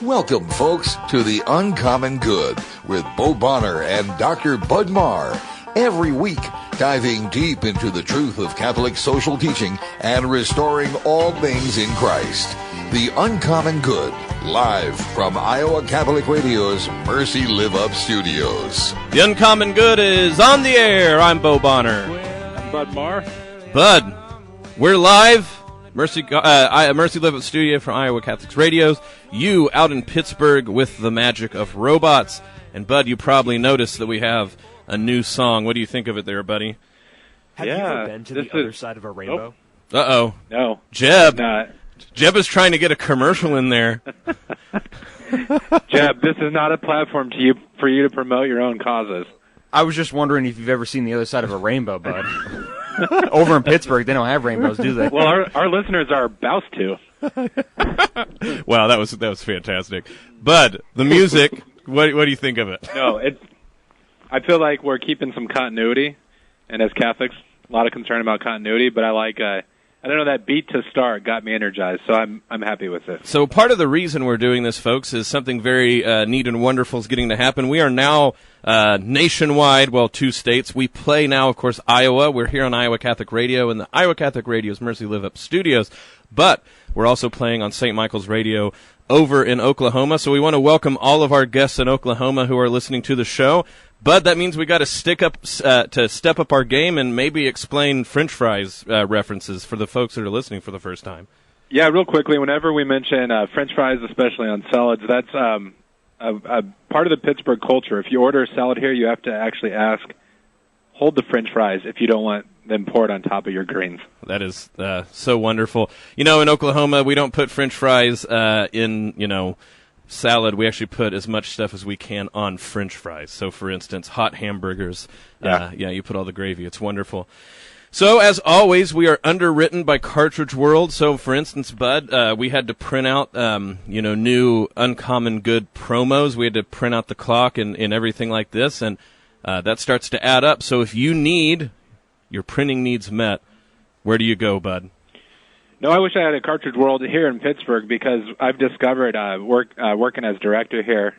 Welcome, folks, to The Uncommon Good with Bo Bonner and Dr. Bud Marr. Every week, diving deep into the truth of Catholic social teaching and restoring all things in Christ. The Uncommon Good, live from Iowa Catholic Radio's Mercy Live Up Studios. The Uncommon Good is on the air. I'm Bo Bonner. I'm Bud Marr. Bud, we're live. Mercy Live Up Studio from Iowa Catholic Radios. You out in Pittsburgh with the magic of robots. And Bud, you probably noticed that we have a new song. What do you think of it there, buddy? Have you ever been to the other side of a rainbow? Nope. Uh-oh. No. Jeb. Not. Jeb is trying to get a commercial in there. Jeb, this is not a platform for you to promote your own causes. I was just wondering if you've ever seen the other side of a rainbow, Bud. Over in Pittsburgh, they don't have rainbows, do they? Well, our listeners are about to. Wow, that was fantastic. Bud, the music, what do you think of it? No, I feel like we're keeping some continuity, and as Catholics, a lot of concern about continuity, but I like, I don't know, that beat to start got me energized, so I'm happy with it. So part of the reason we're doing this, folks, is something very neat and wonderful is getting to happen. We are now nationwide, well, 2 states. We play now, of course, Iowa. We're here on Iowa Catholic Radio in the Iowa Catholic Radio's Mercy Live Up Studios, but we're also playing on St. Michael's Radio over in Oklahoma. So we want to welcome all of our guests in Oklahoma who are listening to the show. But that means we got to step up our game and maybe explain French fries references for the folks that are listening for the first time. Yeah, real quickly, whenever we mention French fries, especially on salads, that's a part of the Pittsburgh culture. If you order a salad here, you have to actually ask, hold the French fries if you don't want them poured on top of your greens. That is so wonderful. You know, in Oklahoma, we don't put French fries in, salad. We actually put as much stuff as we can on French fries. So, for instance, hot hamburgers. You put all the gravy. It's wonderful. So, as always, we are underwritten by Cartridge World. So, for instance, Bud, we had to print out, new Uncommon Good promos. We had to print out the clock and everything like this, and that starts to add up. So, if you need your printing needs met, where do you go, Bud? No, I wish I had a Cartridge World here in Pittsburgh because I've discovered, working as director here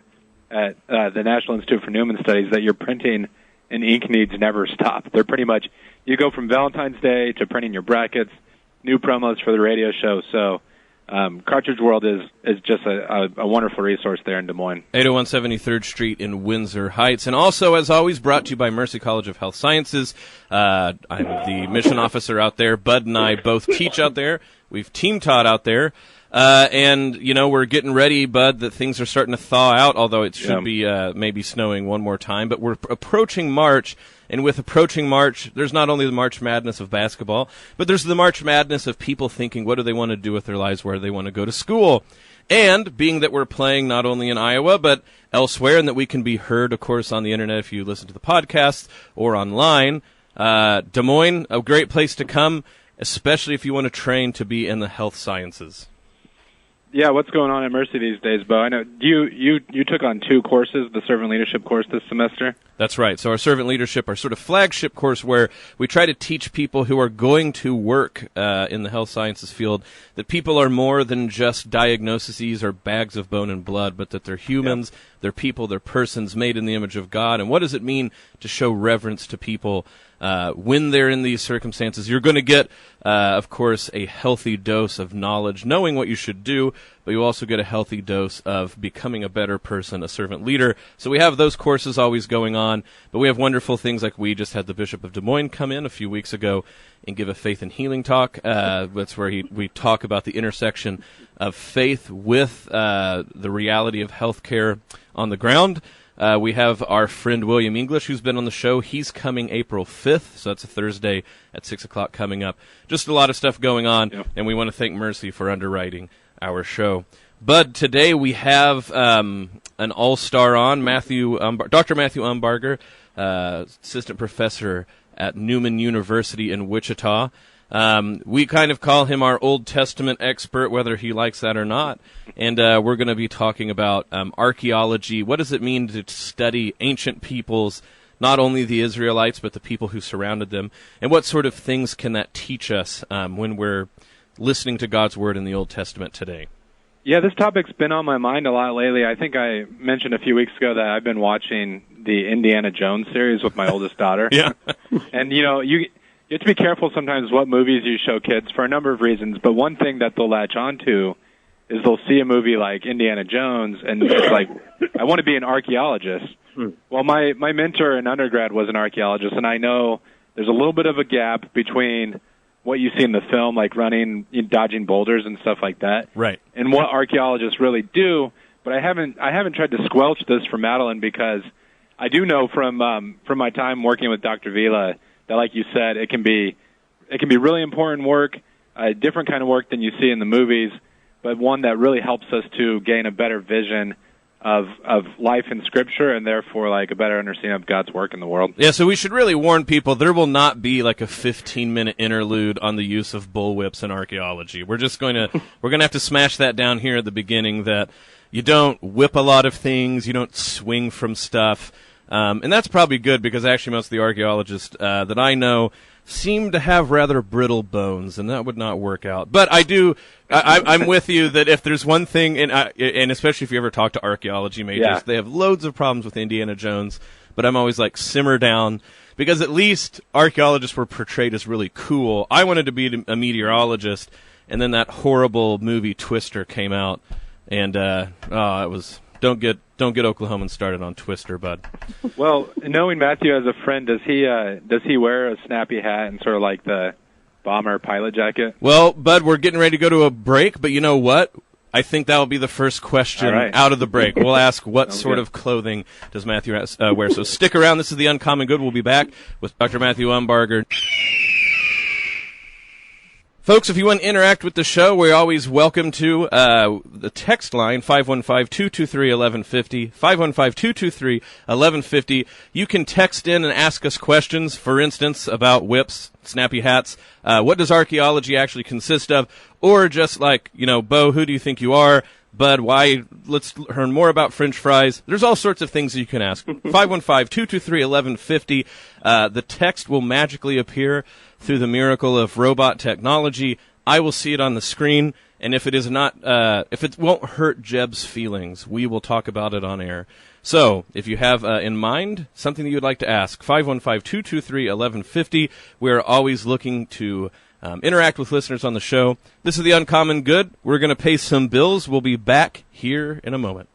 at the National Institute for Newman Studies, that your printing and ink needs never stop. They're pretty much, you go from Valentine's Day to printing your brackets, new promos for the radio show. So Cartridge World is just a wonderful resource there in Des Moines. 801 73rd Street in Windsor Heights. And also, as always, brought to you by Mercy College of Health Sciences. I'm the mission officer out there. Bud and I both teach out there. We've team taught out there. And, we're getting ready, Bud, that things are starting to thaw out, although it should be maybe snowing one more time. But we're approaching March, and with approaching March, there's not only the March Madness of basketball, but there's the March Madness of people thinking, what do they want to do with their lives, where do they want to go to school? And being that we're playing not only in Iowa, but elsewhere, and that we can be heard, of course, on the Internet if you listen to the podcast or online, Des Moines, a great place to come, especially if you want to train to be in the health sciences. Yeah, what's going on at Mercy these days, Bo? I know you took on 2 courses, the Servant Leadership course this semester. That's right. So our Servant Leadership, our sort of flagship course where we try to teach people who are going to work in the health sciences field that people are more than just diagnoses or bags of bone and blood, but that they're humans, they're people, they're persons made in the image of God. And what does it mean to show reverence to people when they're in these circumstances? You're going to get, of course, a healthy dose of knowledge, knowing what you should do, but you also get a healthy dose of becoming a better person, a servant leader. So we have those courses always going on, but we have wonderful things like we just had the Bishop of Des Moines come in a few weeks ago and give a faith and healing talk. That's where we talk about the intersection of faith with the reality of healthcare on the ground. We have our friend William English, who's been on the show. He's coming April 5th, so that's a Thursday at 6 o'clock coming up. Just a lot of stuff going on, and we want to thank Mercy for underwriting our show. Bud, today we have an all-star on, Dr. Matthew Umbarger, assistant professor at Newman University in Wichita. We kind of call him our Old Testament expert, whether he likes that or not. And we're going to be talking about archaeology. What does it mean to study ancient peoples, not only the Israelites, but the people who surrounded them? And what sort of things can that teach us when we're listening to God's Word in the Old Testament today? Yeah, this topic's been on my mind a lot lately. I think I mentioned a few weeks ago that I've been watching the Indiana Jones series with my oldest daughter. Yeah. And, you have to be careful sometimes what movies you show kids for a number of reasons, but one thing that they'll latch onto is they'll see a movie like Indiana Jones, and it's like, I want to be an archaeologist. Well, my mentor in undergrad was an archaeologist, and I know there's a little bit of a gap between what you see in the film, like running, dodging boulders and stuff like that, Right. and what archaeologists really do. But I haven't tried to squelch this for Madeline, because I do know from my time working with Dr. Vila that, like you said, it can be really important work, a different kind of work than you see in the movies, but one that really helps us to gain a better vision of life in Scripture, and therefore like a better understanding of God's work in the world. Yeah, so we should really warn people there will not be like a 15-minute interlude on the use of bullwhips in archaeology. We're going to have to smash that down here at the beginning, that you don't whip a lot of things, you don't swing from stuff. And that's probably good, because actually most of the archaeologists that I know seem to have rather brittle bones, and that would not work out. But I'm with you that if there's one thing, and especially if you ever talk to archaeology majors, they have loads of problems with Indiana Jones, but I'm always like, simmer down, because at least archaeologists were portrayed as really cool. I wanted to be a meteorologist, and then that horrible movie Twister came out, and it was... Don't get Oklahomans started on Twister, bud. Well, knowing Matthew as a friend, does he wear a snappy hat and sort of like the bomber pilot jacket? Well, bud, we're getting ready to go to a break, but you know what? I think that will be the first question out of the break. We'll ask what sort of clothing does Matthew wear. So stick around. This is The Uncommon Good. We'll be back with Dr. Matthew Umbarger. Folks, if you want to interact with the show, we're always welcome to the text line, 515-223-1150, 515-223-1150. You can text in and ask us questions, for instance, about whips, snappy hats. What does archaeology actually consist of? Or just like, Bo, who do you think you are? Bud, why? Let's learn more about French fries. There's all sorts of things that you can ask. 515-223-1150. The text will magically appear through the miracle of robot technology. I will see it on the screen, and if it is not, if it won't hurt Jeb's feelings, we will talk about it on air. So, if you have in mind something that you would like to ask, 515-223-1150. We're always looking to interact with listeners on the show. This is The Uncommon Good. We're going to pay some bills. We'll be back here in a moment.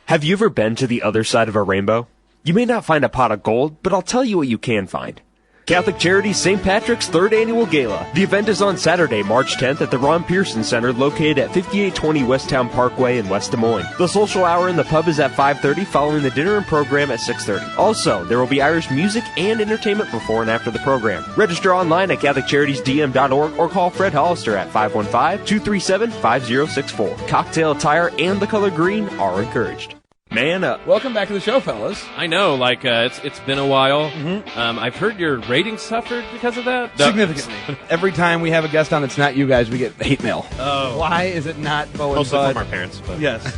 Have you ever been to the other side of a rainbow? You may not find a pot of gold, but I'll tell you what you can find. Catholic Charities St. Patrick's 3rd Annual Gala. The event is on Saturday, March 10th at the Ron Pearson Center located at 5820 Westtown Parkway in West Des Moines. The social hour in the pub is at 5:30 following the dinner and program at 6:30. Also, there will be Irish music and entertainment before and after the program. Register online at CatholicCharitiesDM.org or call Fred Hollister at 515-237-5064. Cocktail attire and the color green are encouraged. Man up. Welcome back to the show, fellas. I know, it's been a while. I've heard your ratings suffered because of that. Significantly. Every time we have a guest on that's not you guys, we get hate mail. Oh. Why is it not Bo and Mostly Bud? from our parents. But. Yes.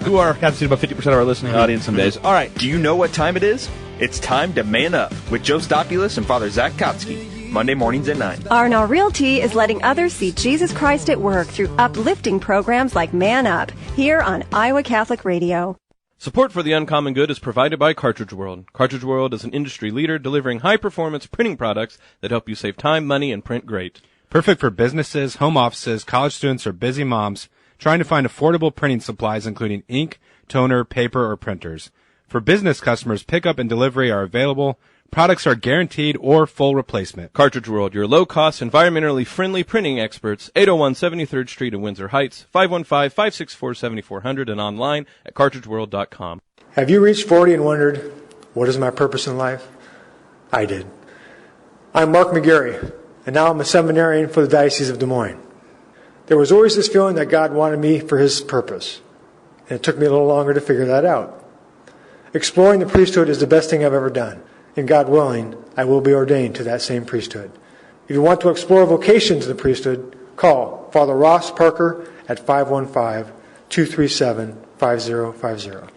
Who are constitute about 50% of our listening audience some days. All right. Do you know what time it is? It's time to man up with Joe Stopulus and Father Zach Kotsky. Monday mornings at 9. R&R Realty is letting others see Jesus Christ at work through uplifting programs like Man Up, here on Iowa Catholic Radio. Support for The Uncommon Good is provided by Cartridge World. Cartridge World is an industry leader delivering high-performance printing products that help you save time, money, and print great. Perfect for businesses, home offices, college students, or busy moms trying to find affordable printing supplies including ink, toner, paper, or printers. For business customers, pickup and delivery are available. Products are guaranteed or full replacement. Cartridge World, your low-cost, environmentally friendly printing experts, 801 73rd Street in Windsor Heights, 515-564-7400, and online at cartridgeworld.com. Have you reached 40 and wondered, what is my purpose in life? I did. I'm Mark McGarry, and now I'm a seminarian for the Diocese of Des Moines. There was always this feeling that God wanted me for His purpose, and it took me a little longer to figure that out. Exploring the priesthood is the best thing I've ever done. And God willing, I will be ordained to that same priesthood. If you want to explore vocation to the priesthood, call Father Ross Parker at 515-237-5050.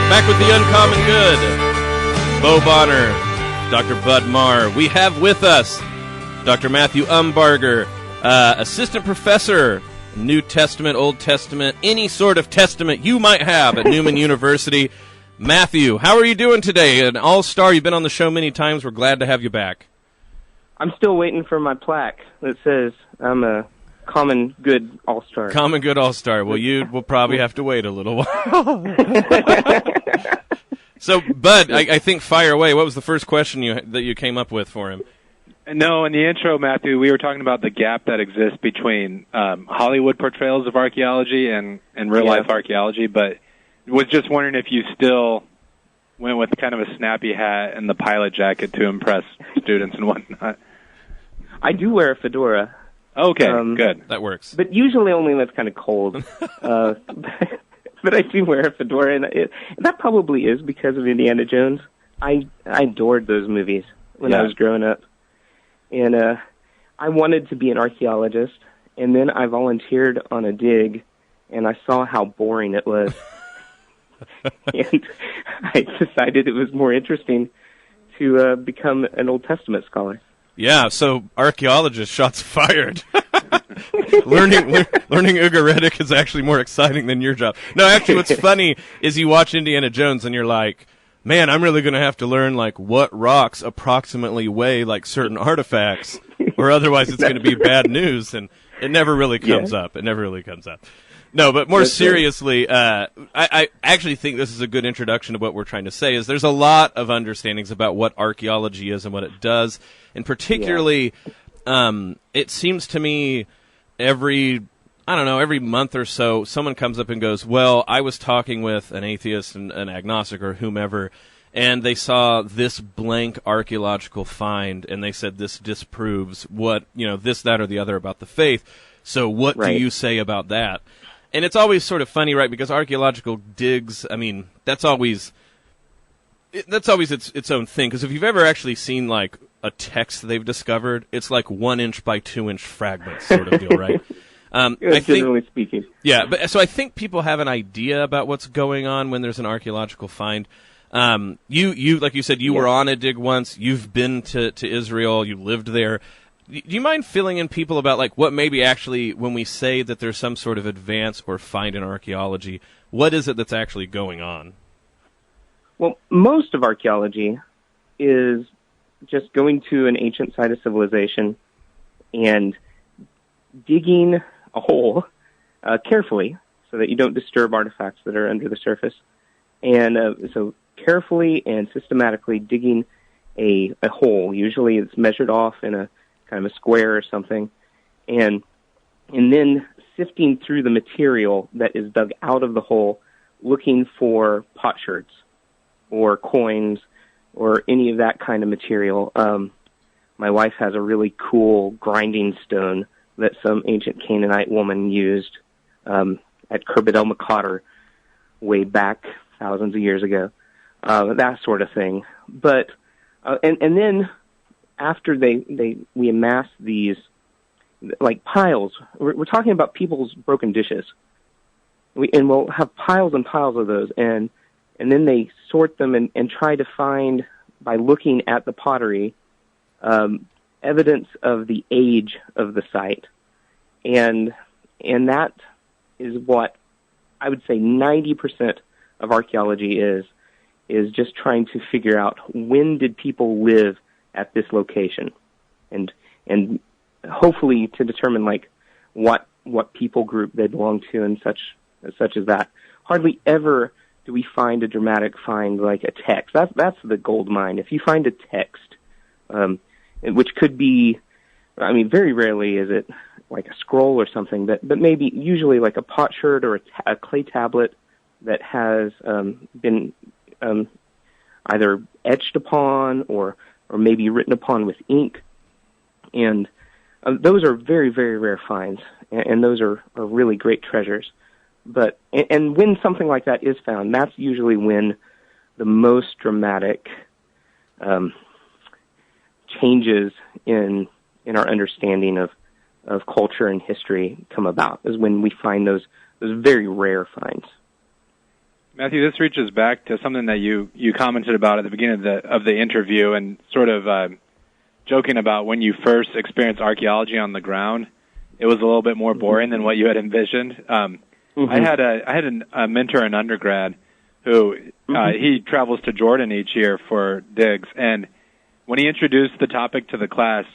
Back with The Uncommon Good. Bo Bonner, Dr. Bud Marr. We have with us Dr. Matthew Umbarger, assistant professor, New Testament, Old Testament, any sort of testament you might have at Newman University. Matthew, how are you doing today? An all-star. You've been on the show many times. We're glad to have you back. I'm still waiting for my plaque that says I'm a common good all-star. Common good all-star. Well, you will probably have to wait a little while. So, Bud, I think fire away. What was the first question that you came up with for him? No, in the intro, Matthew, we were talking about the gap that exists between Hollywood portrayals of archaeology and real-life archaeology, but was just wondering if you still went with kind of a snappy hat and the pilot jacket to impress students and whatnot. I do wear a fedora. Okay, good. That works. But usually only when it's kind of cold. But I do wear a fedora, and that probably is because of Indiana Jones. I adored those movies when I was growing up. And I wanted to be an archaeologist, and then I volunteered on a dig, and I saw how boring it was. And I decided it was more interesting to become an Old Testament scholar. Yeah, so archaeologist, shots fired. learning Ugaritic is actually more exciting than your job. No, actually, what's funny is you watch Indiana Jones and you're like, man, I'm really going to have to learn like what rocks approximately weigh like certain artifacts, or otherwise it's going to be bad news, and it never really comes up. It never really comes up. No, but more seriously, I actually think this is a good introduction to what we're trying to say. Is there's a lot of understandings about what archaeology is and what it does, and particularly, it seems to me every month or so, someone comes up and goes, well, I was talking with an atheist and an agnostic or whomever, and they saw this blank archaeological find, and they said this disproves what, this, that, or the other about the faith. So what do you say about that? And it's always sort of funny, right, because archaeological digs, I mean, that's always its own thing, because if you've ever actually seen, like, a text they've discovered, it's like 1-inch by 2-inch fragments sort of deal, right? Generally speaking. Yeah, but so I think people have an idea about what's going on when there's an archaeological find. You like you said, you were on a dig once. You've been to Israel. You lived there. Do you mind filling in people about like what maybe actually, when we say that there's some sort of advance or find in archaeology, what is it that's actually going on? Well, most of archaeology is just going to an ancient site of civilization and digging a hole carefully so that you don't disturb artifacts that are under the surface. And so carefully and systematically digging a hole. Usually it's measured off in a kind of a square or something, and then sifting through the material that is dug out of the hole, looking for potsherds or coins or any of that kind of material. My wife has a really cool grinding stone that some ancient Canaanite woman used at Khirbet el-Makadar way back thousands of years ago, that sort of thing. But and then after we amass these like piles, we're talking about people's broken dishes, and we'll have piles and piles of those, and then they sort them and try to find, by looking at the pottery, evidence of the age of the site, and that is what I would say 90% of archaeology is just trying to figure out when did people live at this location, and hopefully to determine like what people group they belong to and such as that. Hardly ever do we find a dramatic find like a text. That's the gold mine. If you find a text, which could be, I mean, very rarely is it like a scroll or something, but maybe usually like a potsherd or a clay tablet that has been either etched upon or maybe written upon with ink, and those are very, very rare finds, and those are really great treasures. But and when something like that is found, that's usually when the most dramatic changes in our understanding of culture and history come about, is when we find those very rare finds. Matthew, this reaches back to something that you commented about at the beginning of the interview, and sort of joking about when you first experienced archaeology on the ground. It was a little bit more boring than what you had envisioned. I had a mentor in undergrad who he travels to Jordan each year for digs, and when he introduced the topic to the class,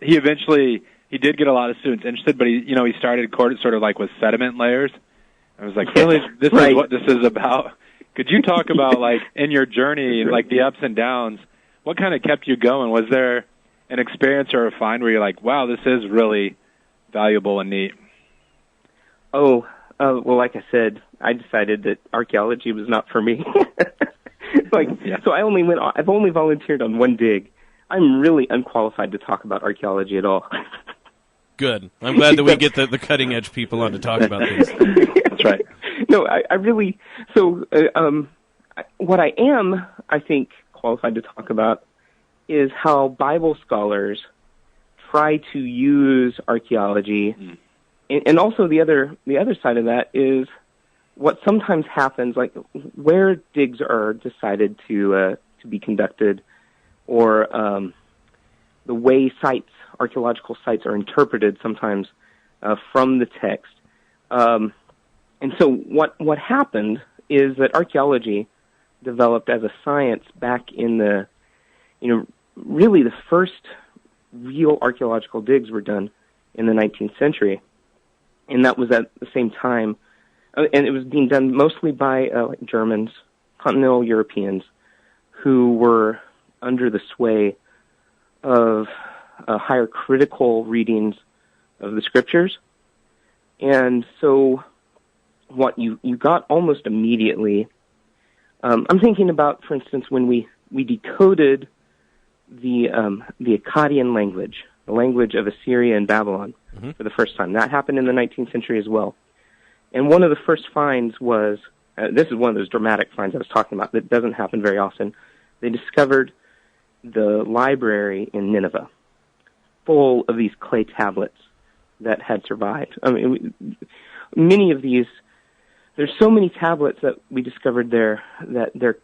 he did get a lot of students interested, but he started sort of like with sediment layers. I was like, really, this is what this is about? Could you talk about, like, in your journey, like the ups and downs, what kind of kept you going? Was there an experience or a find where you're like, wow, this is really valuable and neat? Well, like I said, I decided that archaeology was not for me. So I've only volunteered on one dig. I'm really unqualified to talk about archaeology at all. Good. I'm glad that we get the cutting edge people on to talk about these. That's right. No, I really. So, what I am, I think, qualified to talk about is how Bible scholars try to use archaeology, and also the other side of that is what sometimes happens, like where digs are decided to be conducted, or the way archaeological sites are interpreted sometimes from the text. And so what happened is that archaeology developed as a science back in the, really the first real archaeological digs were done in the 19th century. And that was at the same time, and it was being done mostly by Germans, continental Europeans, who were under the sway of higher critical readings of the scriptures. And so what you got almost immediately, I'm thinking about, for instance, when we decoded the Akkadian language, the language of Assyria and Babylon, for the first time. That happened in the 19th century as well. And one of the first finds was, this is one of those dramatic finds I was talking about that doesn't happen very often. They discovered the library in Nineveh, full of these clay tablets that had survived. I mean, many of these, there's so many tablets that we discovered there that they're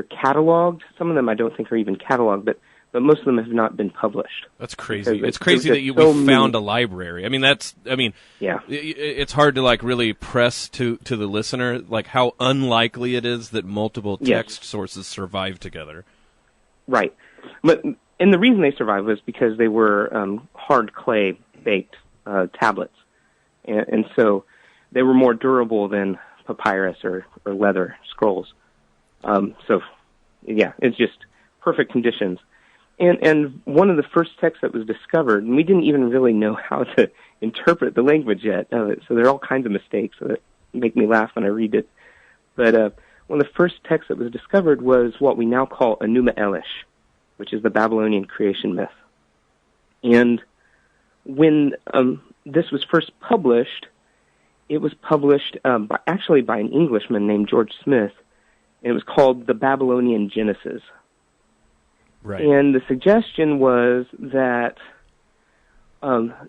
cataloged. Some of them I don't think are even cataloged, but most of them have not been published. That's crazy. It's crazy that we found a library. I mean, it's hard to really press to the listener, like how unlikely it is that multiple text sources survive together. Right. And the reason they survived was because they were hard clay baked tablets. And so they were more durable than papyrus or leather scrolls. It's just perfect conditions. And one of the first texts that was discovered, and we didn't even really know how to interpret the language yet, so there are all kinds of mistakes that make me laugh when I read it. But one of the first texts that was discovered was what we now call Enuma Elish, which is the Babylonian creation myth. And when this was first published, it was published by an Englishman named George Smith, and it was called the Babylonian Genesis. Right. And the suggestion was that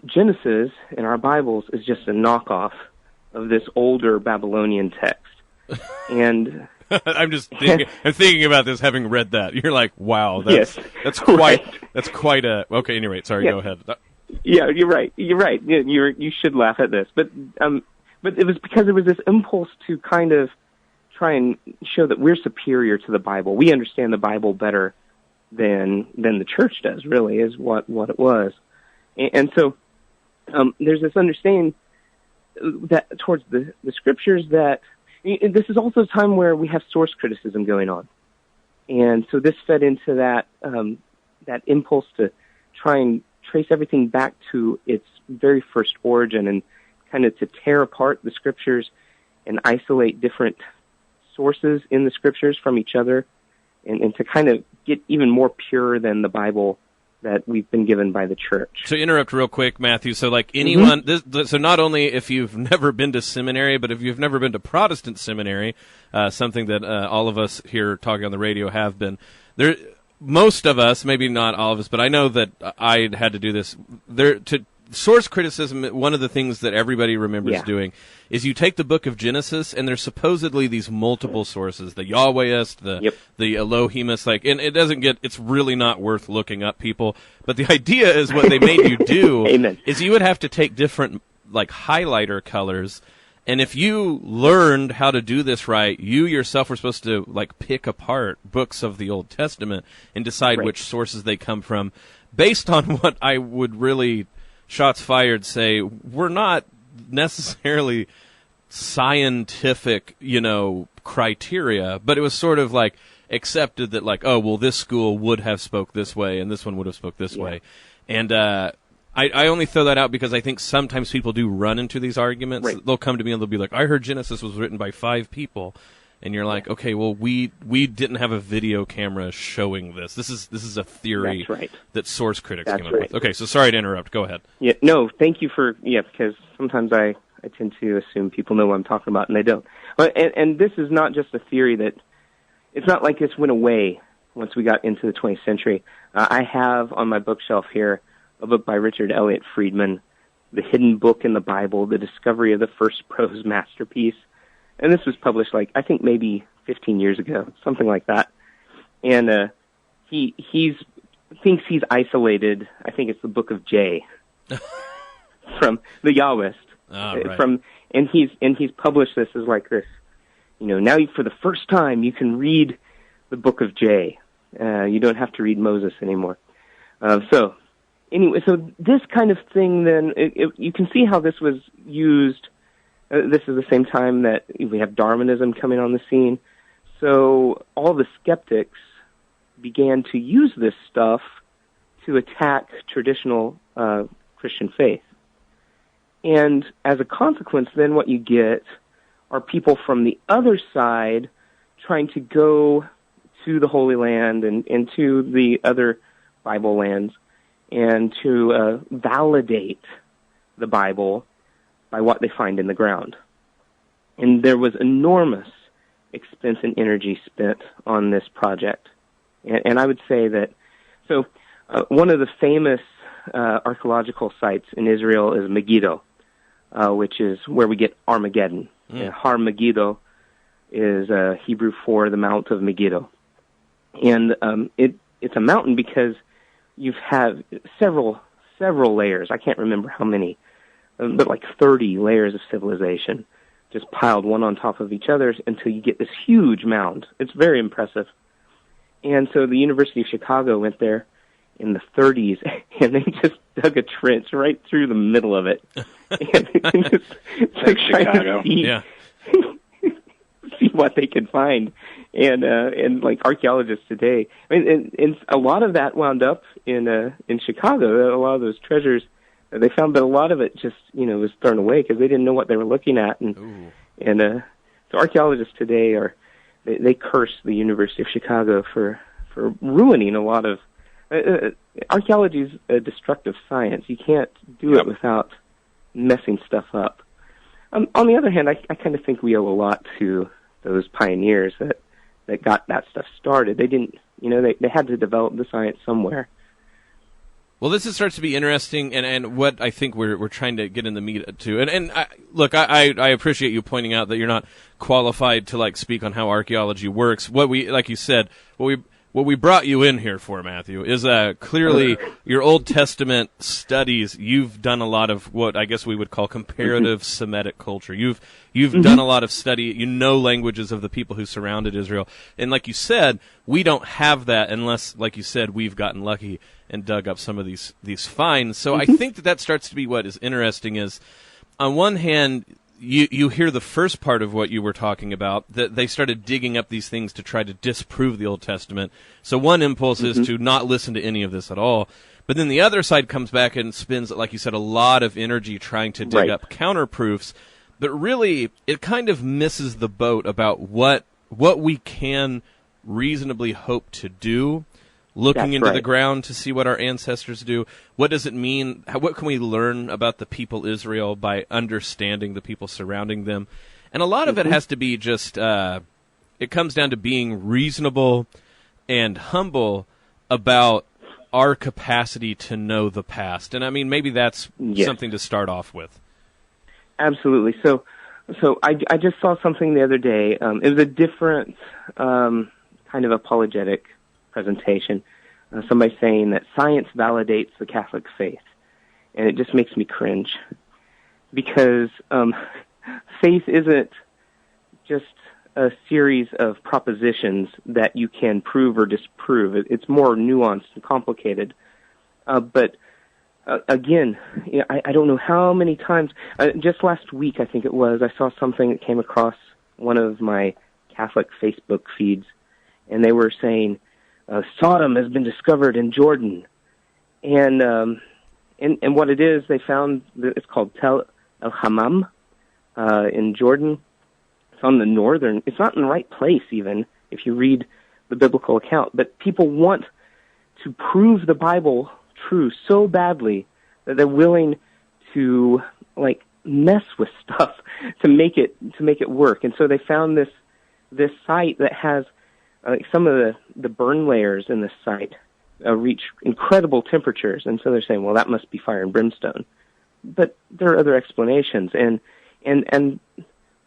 Genesis in our Bibles is just a knockoff of this older Babylonian text. And I'm thinking about this having read that. You're like, wow, that's quite a okay. Anyway, sorry, go ahead. Yeah, you're right. You should laugh at this, but it was because there was this impulse to kind of try and show that we're superior to the Bible. We understand the Bible better than the church does, really, is what it was. And so there's this understanding that towards the scriptures that this is also a time where we have source criticism going on. And so this fed into that impulse to try and trace everything back to its very first origin and kind of to tear apart the scriptures and isolate different sources in the scriptures from each other and to kind of get even more pure than the Bible that we've been given by the church. To interrupt real quick, Matthew, so like anyone, so not only if you've never been to seminary, but if you've never been to Protestant seminary, something that all of us here talking on the radio have been, most of us, maybe not all of us, but I know that I had to do this, source criticism, one of the things that everybody remembers Yeah. doing is you take the book of Genesis, and there's supposedly these multiple sources, the Yahwehist, the Elohimist, and it's really not worth looking up, people. But the idea is what they made you do Amen. is you would have to take different, highlighter colors. And if you learned how to do this right, you yourself were supposed to pick apart books of the Old Testament and decide Right. which sources they come from, based on what I would really, shots fired, say we're not necessarily scientific, criteria, but it was sort of accepted that this school would have spoke this way and this one would have spoke this way, and I only throw that out because I think sometimes people do run into these arguments. Right. They'll come to me and they'll be like, I heard Genesis was written by 5 people. And you're like, okay, well, we didn't have a video camera showing this. This is a theory That's right. that source critics That's came up right. with. Okay, so sorry to interrupt. Go ahead. Yeah, no, thank you for, because sometimes I tend to assume people know what I'm talking about, and they don't. And this is not just a theory that, it's not like this went away once we got into the 20th century. I have on my bookshelf here a book by Richard Elliott Friedman, The Hidden Book in the Bible, The Discovery of the First Prose Masterpiece. And this was published, I think maybe 15 years ago, something like that. And he thinks he's isolated, I think it's the Book of J, from the Yahwist. Right. And he's published this as this, now for the first time you can read the Book of J. You don't have to read Moses anymore. Anyway, so this kind of thing, then, you can see how this was used. This is the same time that we have Darwinism coming on the scene. So all the skeptics began to use this stuff to attack traditional Christian faith. And as a consequence, then what you get are people from the other side trying to go to the Holy Land and to the other Bible lands and to validate the Bible by what they find in the ground. And there was enormous expense and energy spent on this project. And I would say that, one of the famous archaeological sites in Israel is Megiddo, which is where we get Armageddon. Har Megiddo is Hebrew for the Mount of Megiddo. And it's a mountain because you've had several layers. I can't remember how many, but 30 layers of civilization just piled one on top of each other until you get this huge mound. It's very impressive. And so the University of Chicago went there in the 30s, and they just dug a trench right through the middle of it. And just Chicago. See what they could find. And archaeologists today, and a lot of that wound up in Chicago. A lot of those treasures they found, but a lot of it just was thrown away because they didn't know what they were looking at. And so archaeologists today they curse the University of Chicago for ruining a lot of archaeology is a destructive science. You can't do it without messing stuff up. On the other hand, I kind of think we owe a lot to those pioneers that got that stuff started. They didn't, they had to develop the science somewhere. Well, this starts to be interesting, and what I think we're trying to get in the meat to. And I appreciate you pointing out that you're not qualified to speak on how archaeology works. What we brought you in here for, Matthew, is clearly your Old Testament studies. You've done a lot of what I guess we would call comparative Semitic culture. You've done a lot of study. You know languages of the people who surrounded Israel. And like you said, we don't have that unless, like you said, we've gotten lucky and dug up some of these finds. So I think that starts to be what is interesting is, on one hand, you hear the first part of what you were talking about, that they started digging up these things to try to disprove the Old Testament. So one impulse is to not listen to any of this at all. But then the other side comes back and spends, like you said, a lot of energy trying to dig up counterproofs. But really, it kind of misses the boat about what we can reasonably hope to do, looking into the ground to see what our ancestors do. What does it mean? What can we learn about the people Israel by understanding the people surrounding them? And a lot of it has to be just, it comes down to being reasonable and humble about our capacity to know the past. And I mean, maybe that's something to start off with. Absolutely. So I just saw something the other day. It was a different kind of apologetic presentation. Somebody saying that science validates the Catholic faith. And it just makes me cringe. Because faith isn't just a series of propositions that you can prove or disprove. It's more nuanced and complicated. But again, I don't know how many times, just last week I think it was, I saw something that came across one of my Catholic Facebook feeds, and they were saying, Sodom has been discovered in Jordan. And what it is, they found, it's called Tel El Hammam in Jordan. It's on the northern, it's not in the right place even, if you read the biblical account, but people want to prove the Bible true so badly that they're willing to, like, mess with stuff to make it work. And so they found this site that has some of the burn layers in this site reach incredible temperatures, and so they're saying, well, that must be fire and brimstone. But there are other explanations, and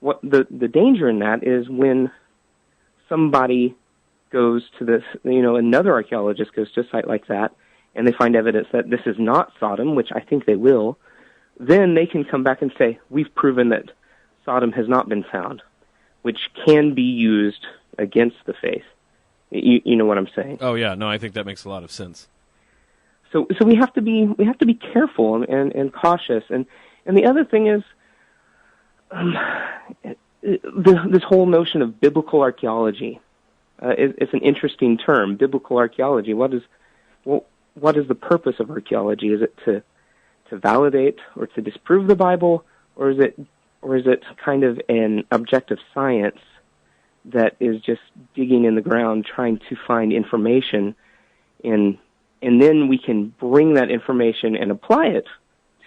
what the danger in that is when somebody goes to this, another archaeologist goes to a site like that, and they find evidence that this is not Sodom, which I think they will, then they can come back and say, we've proven that Sodom has not been found, which can be used against the faith. You know what I'm saying? Oh yeah, no, I think that makes a lot of sense. So we have to be careful and cautious, and the other thing is this whole notion of biblical archaeology. It's an interesting term, biblical archaeology. What is the purpose of archaeology? Is it to validate or to disprove the Bible, or is it kind of an objective science that is just digging in the ground trying to find information, and then we can bring that information and apply it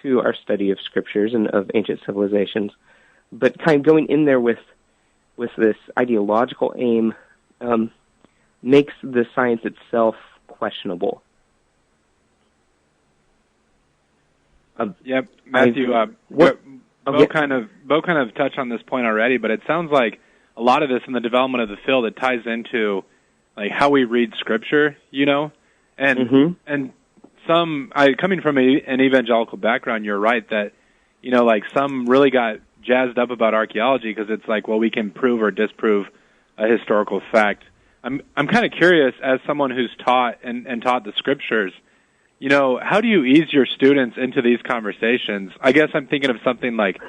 to our study of scriptures and of ancient civilizations, but kind of going in there with this ideological aim makes the science itself questionable. Yep, Matthew. Bo kind of touched on this point already, but it sounds like a lot of this in the development of the field, it ties into like how we read Scripture, and coming from an evangelical background, you're right that like some really got jazzed up about archaeology because it's like, well, we can prove or disprove a historical fact. I'm kind of curious, as someone who's taught and taught the Scriptures, how do you ease your students into these conversations? I guess I'm thinking of something like,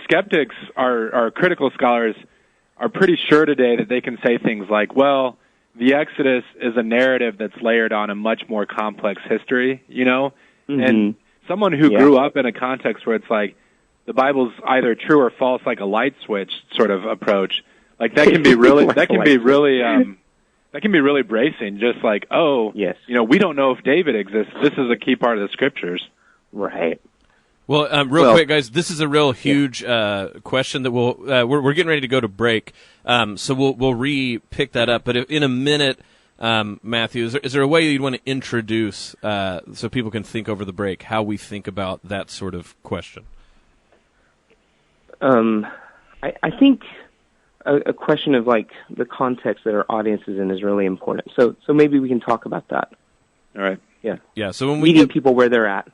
skeptics are critical scholars are pretty sure today that they can say things like, well, the Exodus is a narrative that's layered on a much more complex history, and someone who grew up in a context where it's like the Bible's either true or false, like a light switch sort of approach, like that can be really, that can be really bracing. Just like, we don't know if David exists. This is a key part of the Scriptures. Right. Well, real quick, guys, this is a real huge question that we're getting ready to go to break, so we'll re-pick that up. But in a minute, Matthew, is there a way you'd want to introduce so people can think over the break how we think about that sort of question? I think a question of like the context that our audience is in is really important. So maybe we can talk about that. All right. Yeah. Yeah. So when we meeting people where they're at.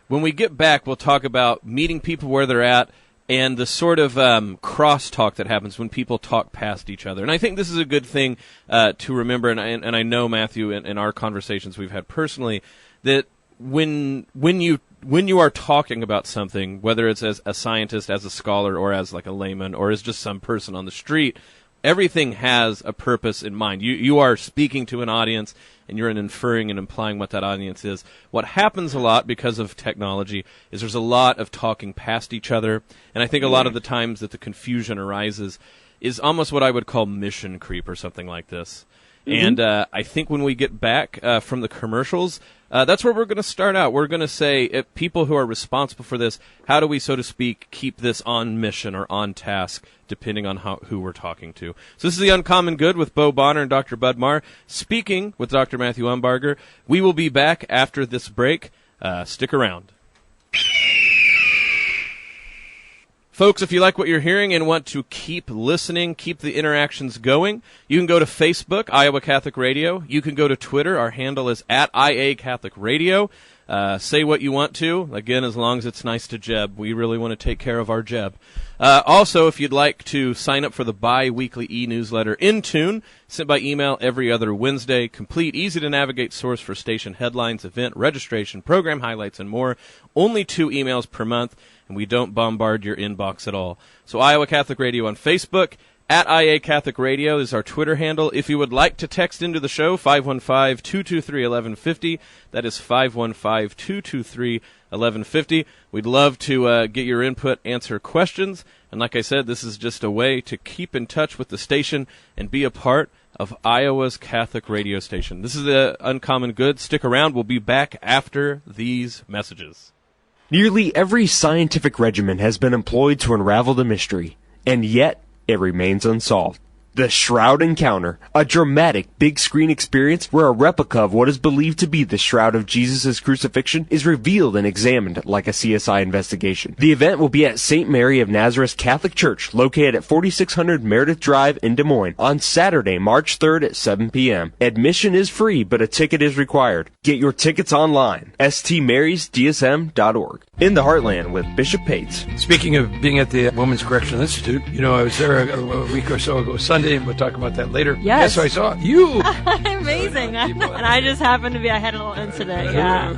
When we get back, we'll talk about meeting people where they're at and the sort of crosstalk that happens when people talk past each other. And I think this is a good thing to remember, and I know, Matthew, in our conversations we've had personally, that when you are talking about something, whether it's as a scientist, as a scholar, or as like a layman, or as just some person on the street, everything has a purpose in mind. You are speaking to an audience, and you're inferring and implying what that audience is. What happens a lot because of technology is there's a lot of talking past each other, and I think a lot of the times that the confusion arises is almost what I would call mission creep or something like this. And I think when we get back from the commercials, That's where we're going to start out. We're going to say, people who are responsible for this, how do we, so to speak, keep this on mission or on task, depending on who we're talking to. So this is The Uncommon Good with Bo Bonner and Dr. Bud Marr, speaking with Dr. Matthew Umbarger. We will be back after this break. Stick around. Folks, if you like what you're hearing and want to keep listening, keep the interactions going, you can go to Facebook, Iowa Catholic Radio. You can go to Twitter. Our handle is @IA Catholic Radio. Say what you want to. Again, as long as it's nice to Jeb. We really want to take care of our Jeb. Also, if you'd like to sign up for the bi-weekly e-newsletter In Tune, sent by email every other Wednesday, complete, easy-to-navigate source for station headlines, event registration, program highlights, and more. Only 2 emails per month, and we don't bombard your inbox at all. So Iowa Catholic Radio on Facebook, @IA Catholic Radio is our Twitter handle. If you would like to text into the show, 515-223-1150. That is 515-223-1150. We'd love to get your input, answer questions. And like I said, this is just a way to keep in touch with the station and be a part of Iowa's Catholic radio station. This is The Uncommon Good. Stick around. We'll be back after these messages. Nearly every scientific regimen has been employed to unravel the mystery, and yet it remains unsolved. The Shroud Encounter, a dramatic big-screen experience where a replica of what is believed to be the shroud of Jesus' crucifixion is revealed and examined like a CSI investigation. The event will be at St. Mary of Nazareth Catholic Church, located at 4600 Meredith Drive in Des Moines, on Saturday, March 3rd at 7 p.m. Admission is free, but a ticket is required. Get your tickets online, stmarysdsm.org. In the Heartland with Bishop Pates. Speaking of being at the Women's Correctional Institute, I was there a week or so ago Sunday, and we'll talk about that later. Yes. I saw you. Amazing. And I just happened to be, I had a little incident, yeah.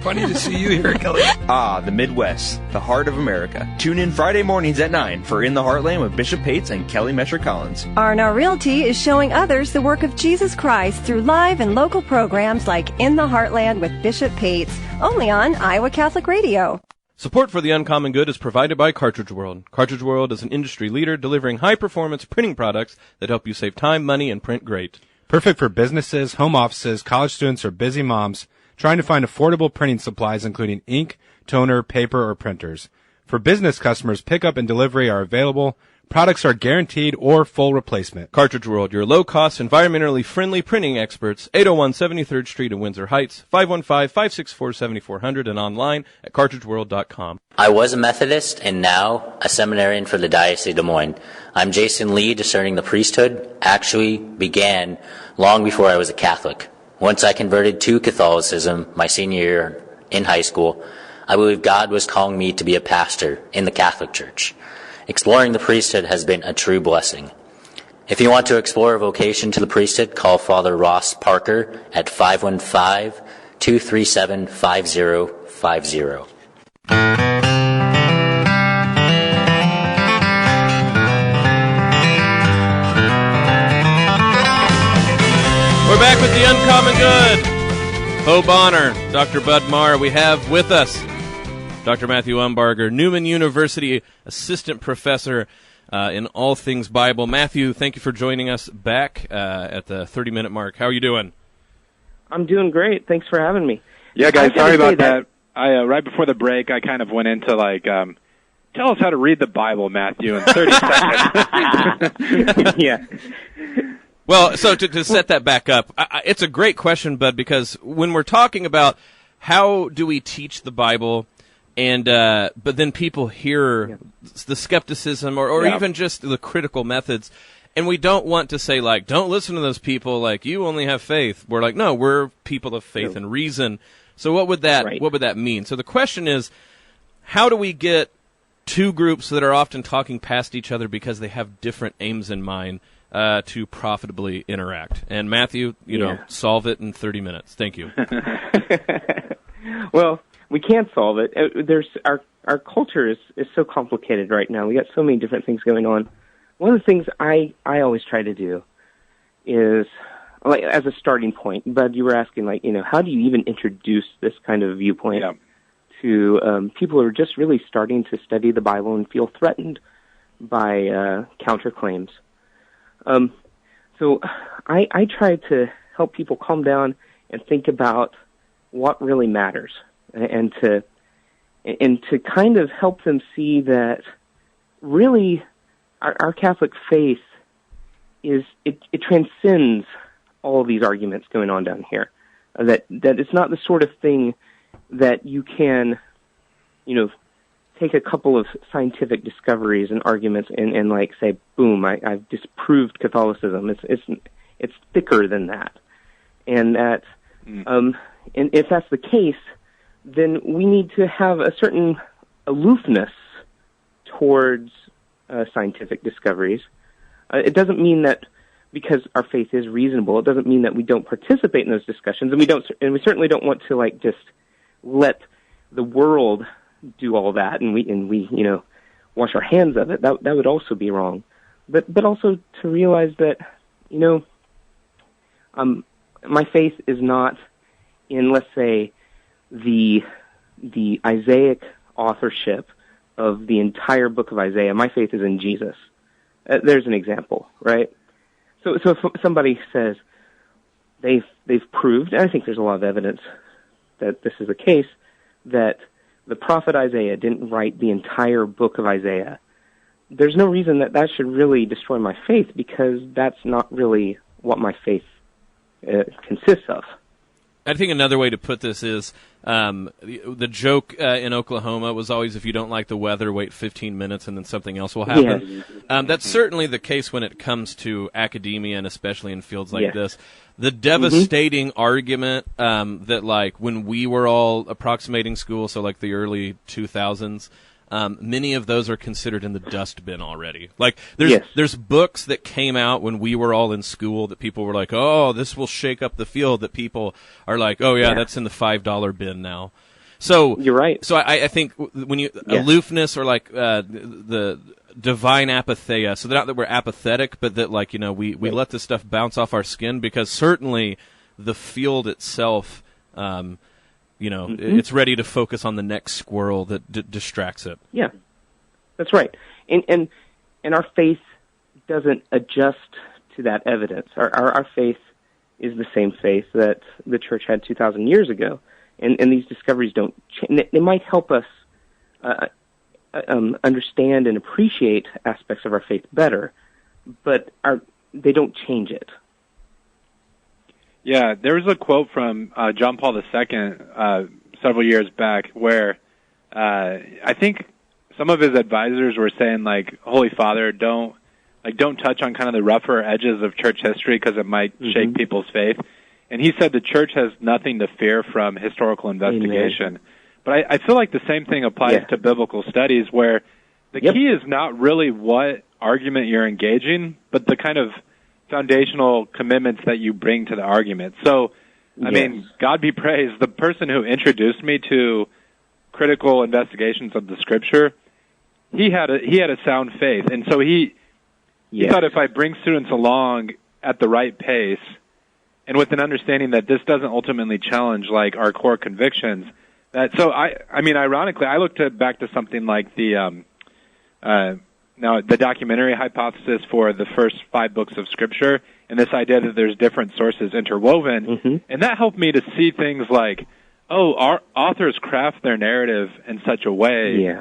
Funny to see you here, Kelly. The Midwest, the heart of America. Tune in Friday mornings at 9 for In the Heartland with Bishop Pates and Kelly Mesher-Collins. R&R Realty is showing others the work of Jesus Christ through live and local programs like In the Heartland with Bishop Pates, only on Iowa Catholic Radio. Support for The Uncommon Good is provided by Cartridge World. Cartridge World is an industry leader delivering high-performance printing products that help you save time, money, and print great. Perfect for businesses, home offices, college students, or busy moms trying to find affordable printing supplies including ink, toner, paper, or printers. For business customers, pickup and delivery are available. Products are guaranteed or full replacement. Cartridge World, your low-cost, environmentally friendly printing experts, 801 73rd Street in Windsor Heights, 515-564-7400, and online at cartridgeworld.com. I was a Methodist and now a seminarian for the Diocese of Des Moines. I'm Jason Lee. Discerning the priesthood actually began long before I was a Catholic. Once I converted to Catholicism my senior year in high school, I believe God was calling me to be a pastor in the Catholic Church. Exploring the priesthood has been a true blessing. If you want to explore a vocation to the priesthood, call Father Ross Parker at 515-237-5050. We're back with The Uncommon Good. Bo Bonner, Dr. Bud Marr. We have with us Dr. Matthew Umbarger, Newman University assistant professor in all things Bible. Matthew, thank you for joining us back at the 30-minute mark. How are you doing? I'm doing great. Thanks for having me. Yeah, guys, sorry about that. I right before the break, I kind of went into tell us how to read the Bible, Matthew, in 30 seconds. Yeah. Well, so to set that back up, it's a great question, Bud, because when we're talking about how do we teach the Bible, and but then people hear the skepticism or even just the critical methods, and we don't want to say, don't listen to those people, you only have faith. We're like, no, we're people of faith and reason. So what would that mean? So the question is, how do we get two groups that are often talking past each other because they have different aims in mind to profitably interact? And Matthew, solve it in 30 minutes. Thank you. Well, we can't solve it. There's our culture is so complicated right now. We got so many different things going on. One of the things I always try to do is, as a starting point, Bud, you were asking, how do you even introduce this kind of viewpoint to people who are just really starting to study the Bible and feel threatened by counterclaims? So I try to help people calm down and think about what really matters, and to kind of help them see that really our Catholic faith it transcends all of these arguments going on down here. That it's not the sort of thing that you can, take a couple of scientific discoveries and arguments and like say, boom, I've disproved Catholicism. It's thicker than that, and that and if that's the case, then we need to have a certain aloofness towards scientific discoveries. It doesn't mean that because our faith is reasonable, it doesn't mean that we don't participate in those discussions, and we certainly don't want to like just let the world do all that, and we wash our hands of it. That would also be wrong. But also to realize that my faith is not in, let's say, the Isaiac authorship of the entire book of Isaiah. My faith is in Jesus. There's an example, right? So if somebody says they've proved, and I think there's a lot of evidence that this is the case, that the prophet Isaiah didn't write the entire book of Isaiah, there's no reason that should really destroy my faith, because that's not really what my faith consists of. I think another way to put this is the joke in Oklahoma was always, if you don't like the weather, wait 15 minutes and then something else will happen. Yes. That's certainly the case when it comes to academia, and especially in fields like Yes. this. The devastating argument that, like, when we were all approximating school, so like the early 2000s, many of those are considered in the dustbin already. Like, there's books that came out when we were all in school that people were like, oh, this will shake up the field, that people are like, oh, yeah, that's in the $5 bin now. So you're right. So I think when you aloofness, or like the divine apatheia, so not that we're apathetic, but that, like, we let this stuff bounce off our skin, because certainly the field itself, it's ready to focus on the next squirrel that distracts it. Yeah, that's right. And our faith doesn't adjust to that evidence. Our faith is the same faith that the church had 2,000 years ago. And these discoveries don't change. They might help us understand and appreciate aspects of our faith better, but they don't change it. Yeah, there was a quote from John Paul II several years back where I think some of his advisors were saying, like, Holy Father, don't touch on kind of the rougher edges of church history because it might shake people's faith. And he said the church has nothing to fear from historical investigation. Amen. But I feel like the same thing applies to biblical studies, where the key is not really what argument you're engaging, but the kind of foundational commitments that you bring to the argument. So, I mean, God be praised, the person who introduced me to critical investigations of the Scripture, he had a sound faith, and so he thought if I bring students along at the right pace, and with an understanding that this doesn't ultimately challenge, like, our core convictions, I mean, ironically, I looked back to something like the documentary hypothesis for the first 5 books of Scripture, and this idea that there's different sources interwoven, and that helped me to see things like, our authors craft their narrative in such a way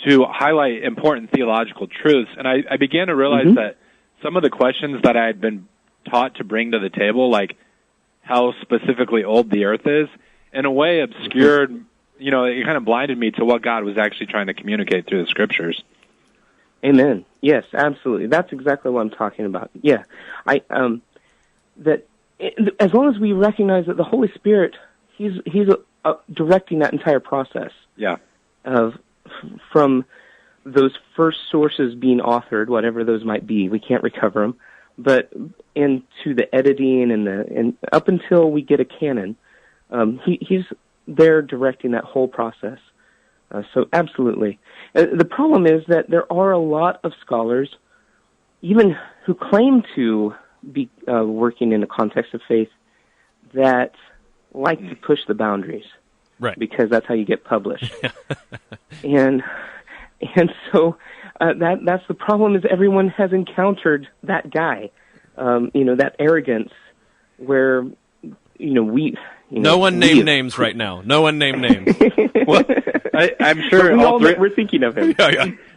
to highlight important theological truths, and I began to realize that some of the questions that I had been taught to bring to the table, like how specifically old the earth is, in a way obscured, it kind of blinded me to what God was actually trying to communicate through the Scriptures. Amen. Yes, absolutely. That's exactly what I'm talking about. Yeah, as long as we recognize that the Holy Spirit, He's directing that entire process. Yeah. From those first sources being authored, whatever those might be, we can't recover them, but into the editing and up until we get a canon, He's there directing that whole process. So absolutely. The problem is that there are a lot of scholars, even who claim to be working in the context of faith, that like to push the boundaries. Right. Because that's how you get published. and so that's the problem, is everyone has encountered that guy, that arrogance where No one name names right now. No one name names. Well, I'm sure we're thinking of him.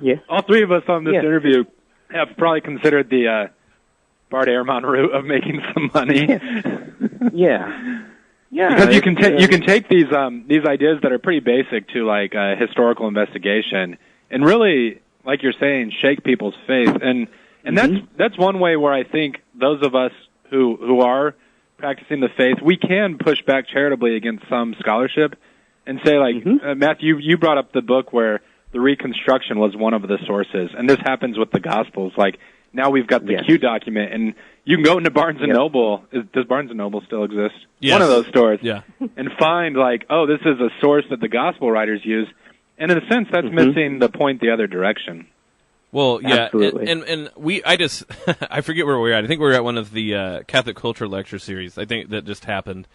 Yeah. All three of us on this interview have probably considered the Bart Ehrman route of making some money. Yeah. Because you can take these ideas that are pretty basic to like historical investigation and really, like you're saying, shake people's faith. And that's one way where I think those of us who are practicing the faith, we can push back charitably against some scholarship and say, like, Matthew, you brought up the book where the reconstruction was one of the sources, and this happens with the Gospels. Like, now we've got the Q document, and you can go into Barnes & Noble. Does Barnes & Noble still exist? Yes. One of those stores. Yeah. And find, like, oh, this is a source that the Gospel writers use. And in a sense, that's missing the point the other direction. Well, yeah, Absolutely. and I forget where we were at. I think we were at one of the Catholic Culture lecture series. I think that just happened,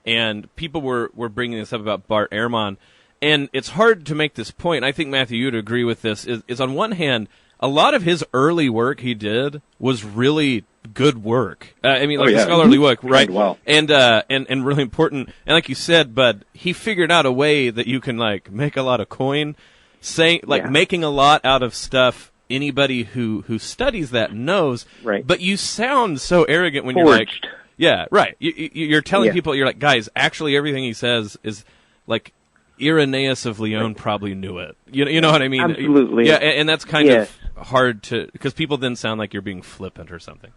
and people were bringing this up about Bart Ehrman, and it's hard to make this point. I think, Matthew, you'd agree with this, is on one hand, a lot of his early work he did was really good work. Scholarly work, right? Well. And really important. And like you said, Bud, he figured out a way that you can, like, make a lot of coin, making a lot out of stuff anybody who studies that knows. Right. But you sound so arrogant when Forged. you're like, yeah, right. You're telling people, you're like, guys, actually everything he says is like Irenaeus of Lyon probably knew it. You know what I mean? Absolutely. Yeah, and that's kind of hard to, because people then sound like you're being flippant or something.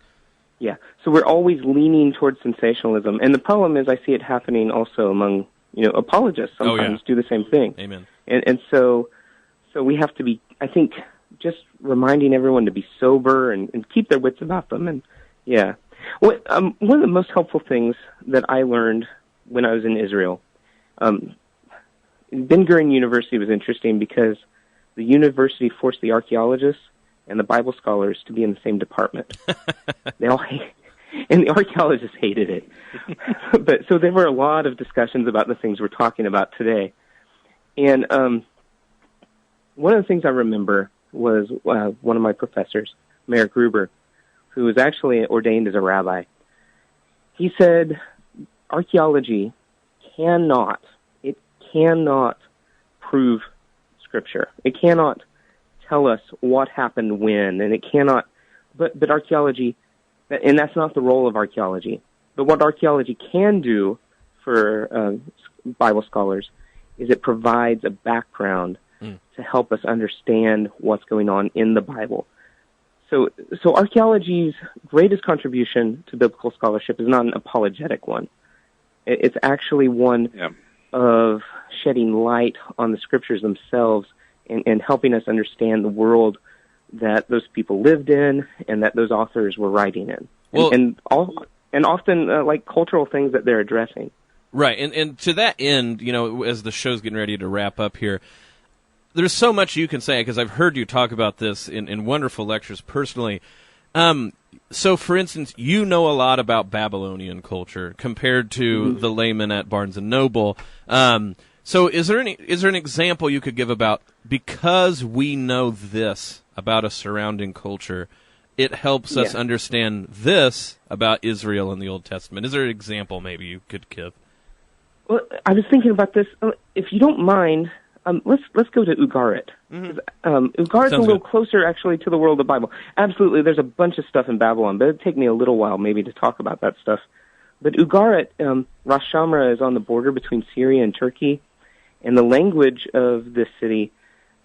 Yeah. So we're always leaning towards sensationalism, and the problem is I see it happening also among apologists. Sometimes do the same thing. Amen. And so we have to be, I think, just reminding everyone to be sober and keep their wits about them. And one of the most helpful things that I learned when I was in Israel, Ben Gurion University was interesting because the university forced the archaeologists and the Bible scholars to be in the same department. And the archaeologists hated it. But so there were a lot of discussions about the things we're talking about today. And one of the things I remember was one of my professors, Mayor Gruber, who was actually ordained as a rabbi. He said, archaeology cannot prove Scripture. It cannot tell us what happened when, and it cannot, but archaeology, and that's not the role of archaeology. But what archaeology can do for Bible scholars is it provides a background to help us understand what's going on in the Bible. So archaeology's greatest contribution to biblical scholarship is not an apologetic one. It's actually one of shedding light on the Scriptures themselves and helping us understand the world that those people lived in and that those authors were writing in. Well, and often like cultural things that they're addressing. Right, and to that end, as the show's getting ready to wrap up here, there's so much you can say, because I've heard you talk about this in wonderful lectures personally. So, for instance, you know a lot about Babylonian culture compared to the layman at Barnes & Noble. So is there an example you could give about, because we know this about a surrounding culture, it helps us understand this about Israel in the Old Testament? Is there an example maybe you could give? Well, I was thinking about this. If you don't mind, let's go to Ugarit. Ugarit's a little closer, actually, to the world of the Bible. Absolutely, there's a bunch of stuff in Babylon, but it'd take me a little while maybe to talk about that stuff. But Ugarit, Ras Shamra is on the border between Syria and Turkey, and the language of this city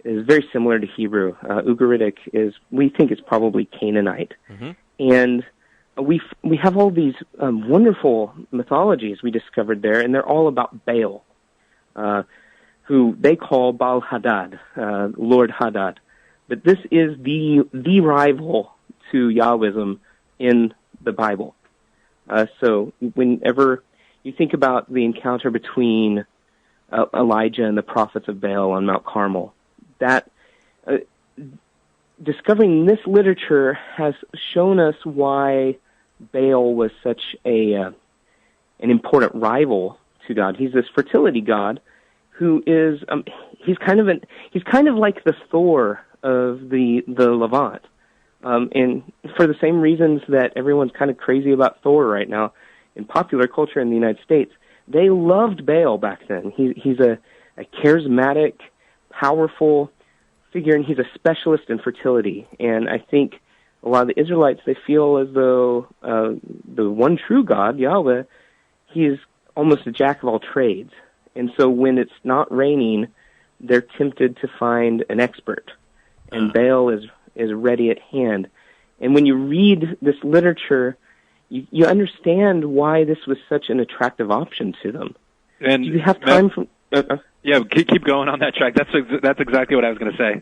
is very similar to Hebrew. Ugaritic we think it's probably Canaanite. And we have all these wonderful mythologies we discovered there, and they're all about Baal, who they call Baal Hadad, Lord Hadad. But this is the rival to Yahwism in the Bible. So whenever you think about the encounter between Elijah and the prophets of Baal on Mount Carmel, that discovering this literature has shown us why Baal was such an important rival to God. He's this fertility god who is he's kind of like the Thor of the Levant, and for the same reasons that everyone's kind of crazy about Thor right now, in popular culture in the United States, they loved Baal back then. He's a charismatic, powerful figure, and he's a specialist in fertility. And I think a lot of the Israelites, they feel as though the one true God, Yahweh, he is almost a jack of all trades. And so when it's not raining, they're tempted to find an expert. And Baal is ready at hand. And when you read this literature, you understand why this was such an attractive option to them. And do you have time for... Yeah, keep going on that track. That's exactly what I was going to say.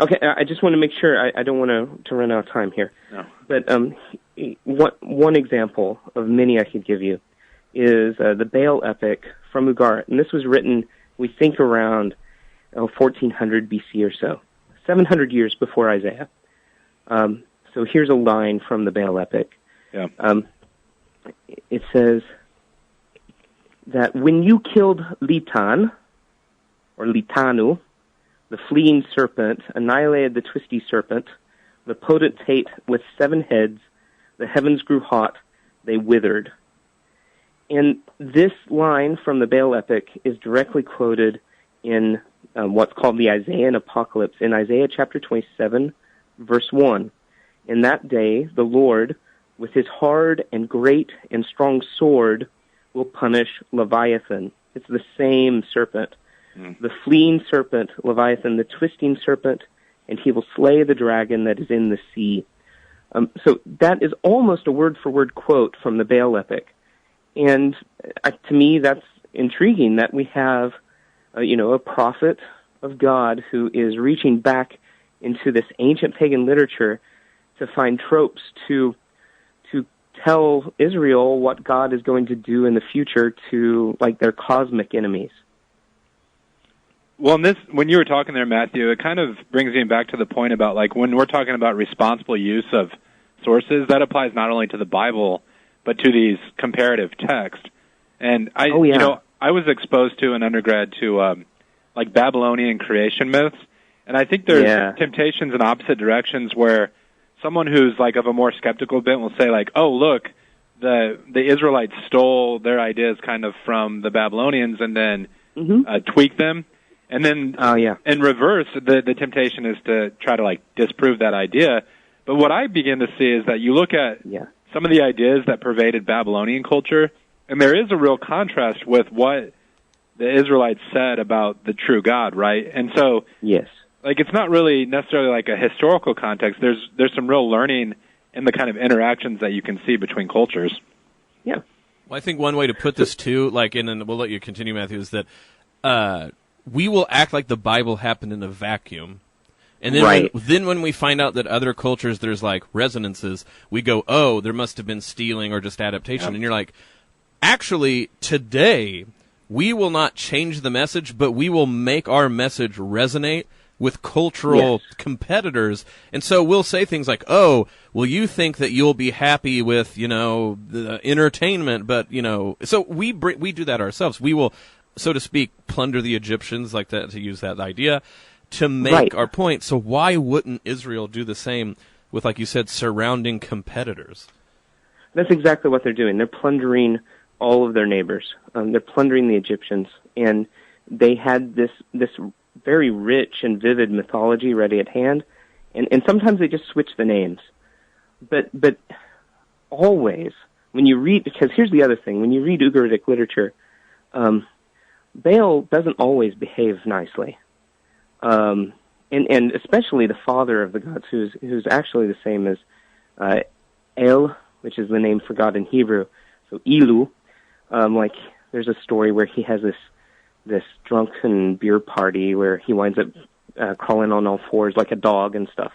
Okay, I just want to make sure I don't want to run out of time here. No. But one example of many I could give you is the Baal epic from Ugarit. And this was written, we think, around 1400 BC or so, 700 years before Isaiah. So here's a line from the Baal epic. Yeah. It says that when you killed Litan, or Litanu, the fleeing serpent, annihilated the twisty serpent, the potentate with 7 heads, the heavens grew hot, they withered. And this line from the Baal epic is directly quoted in what's called the Isaiah Apocalypse, in Isaiah chapter 27, verse 1. In that day, the Lord, with his hard and great and strong sword, will punish Leviathan. It's the same serpent. The fleeing serpent, Leviathan, the twisting serpent, and he will slay the dragon that is in the sea. So that is almost a word-for-word quote from the Baal epic. And to me, that's intriguing that we have, a prophet of God who is reaching back into this ancient pagan literature to find tropes to tell Israel what God is going to do in the future to, like, their cosmic enemies. Well, when you were talking there, Matthew, it kind of brings me back to the point about, like, when we're talking about responsible use of sources, that applies not only to the Bible, but to these comparative texts. And I was exposed to in undergrad to, like, Babylonian creation myths, and I think there's temptations in opposite directions where someone who's, like, of a more skeptical bent will say, like, oh, look, the Israelites stole their ideas kind of from the Babylonians and then tweak them. And then in reverse, the temptation is to try to, like, disprove that idea. But what I begin to see is that you look at some of the ideas that pervaded Babylonian culture, and there is a real contrast with what the Israelites said about the true God, right? And so, like, it's not really necessarily like a historical context. There's some real learning in the kind of interactions that you can see between cultures. Yeah. Well, I think one way to put this too, like, and we'll let you continue, Matthew, is that we will act like the Bible happened in a vacuum. And then when we find out that other cultures, there's, like, resonances, we go, oh, there must have been stealing or just adaptation. And you're like, actually, today, we will not change the message, but we will make our message resonate with cultural competitors. And so we'll say things like, oh, well, you think that you'll be happy with, the entertainment, but, so we do that ourselves. We will, so to speak, plunder the Egyptians, like that, to use that idea, to make our point. So why wouldn't Israel do the same with, like you said, surrounding competitors? That's exactly what they're doing. They're plundering all of their neighbors. They're plundering the Egyptians. And they had this very rich and vivid mythology ready at hand. And sometimes they just switch the names. But always, when you read, because here's the other thing, when you read Ugaritic literature, Baal doesn't always behave nicely. And especially the father of the gods, who's actually the same as El, which is the name for God in Hebrew. So Elu, like, there's a story where he has this drunken beer party where he winds up crawling on all fours like a dog and stuff.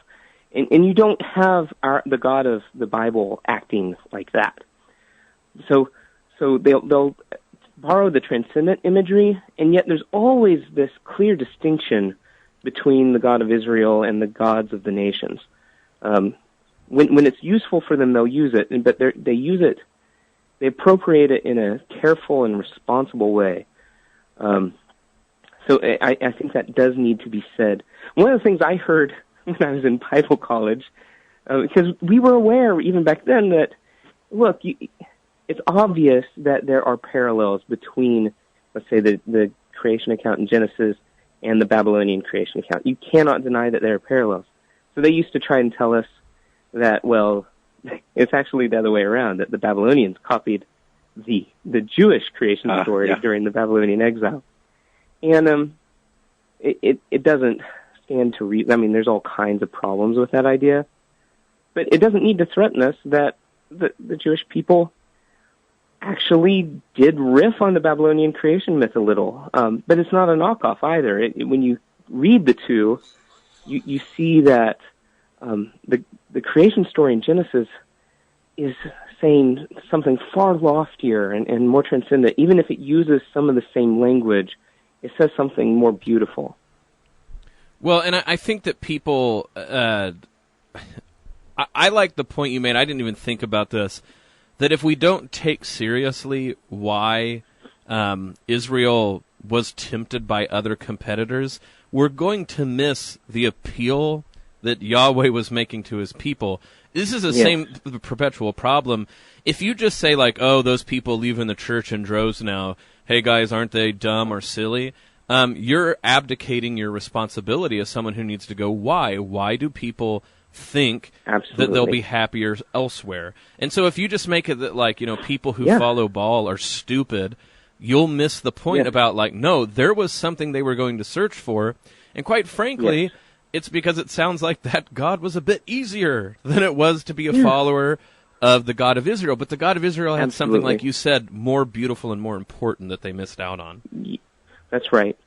And you don't have the God of the Bible acting like that. So they'll borrow the transcendent imagery, and yet there's always this clear distinction between the God of Israel and the gods of the nations. When it's useful for them, they'll use it, but they use it, they appropriate it in a careful and responsible way. So I think that does need to be said. One of the things I heard when I was in Bible college, because we were aware even back then that, look, it's obvious that there are parallels between, let's say, the creation account in Genesis and the Babylonian creation account. You cannot deny that there are parallels. So they used to try and tell us that, well, it's actually the other way around, that the Babylonians copied the Jewish creation story during the Babylonian exile. And it doesn't stand to reason. I mean, there's all kinds of problems with that idea, but it doesn't need to threaten us that the Jewish people actually did riff on the Babylonian creation myth a little. But it's not a knockoff either. When you read the two, you see that the creation story in Genesis is saying something far loftier and more transcendent. Even if it uses some of the same language, it says something more beautiful. Well, and I think that people... I like the point you made. I didn't even think about this. That if we don't take seriously why Israel was tempted by other competitors, we're going to miss the appeal that Yahweh was making to his people. This is the same perpetual problem. If you just say, like, oh, those people leaving the church in droves now, hey, guys, aren't they dumb or silly? You're abdicating your responsibility as someone who needs to go, why? Why do people think that they'll be happier elsewhere? And so if you just make it that, like, you know, people who follow Baal are stupid, you'll miss the point about, like, no, there was something they were going to search for. And quite frankly, it's because it sounds like that God was a bit easier than it was to be a follower of the God of Israel. But the God of Israel had something, like you said, more beautiful and more important that they missed out on. That's right.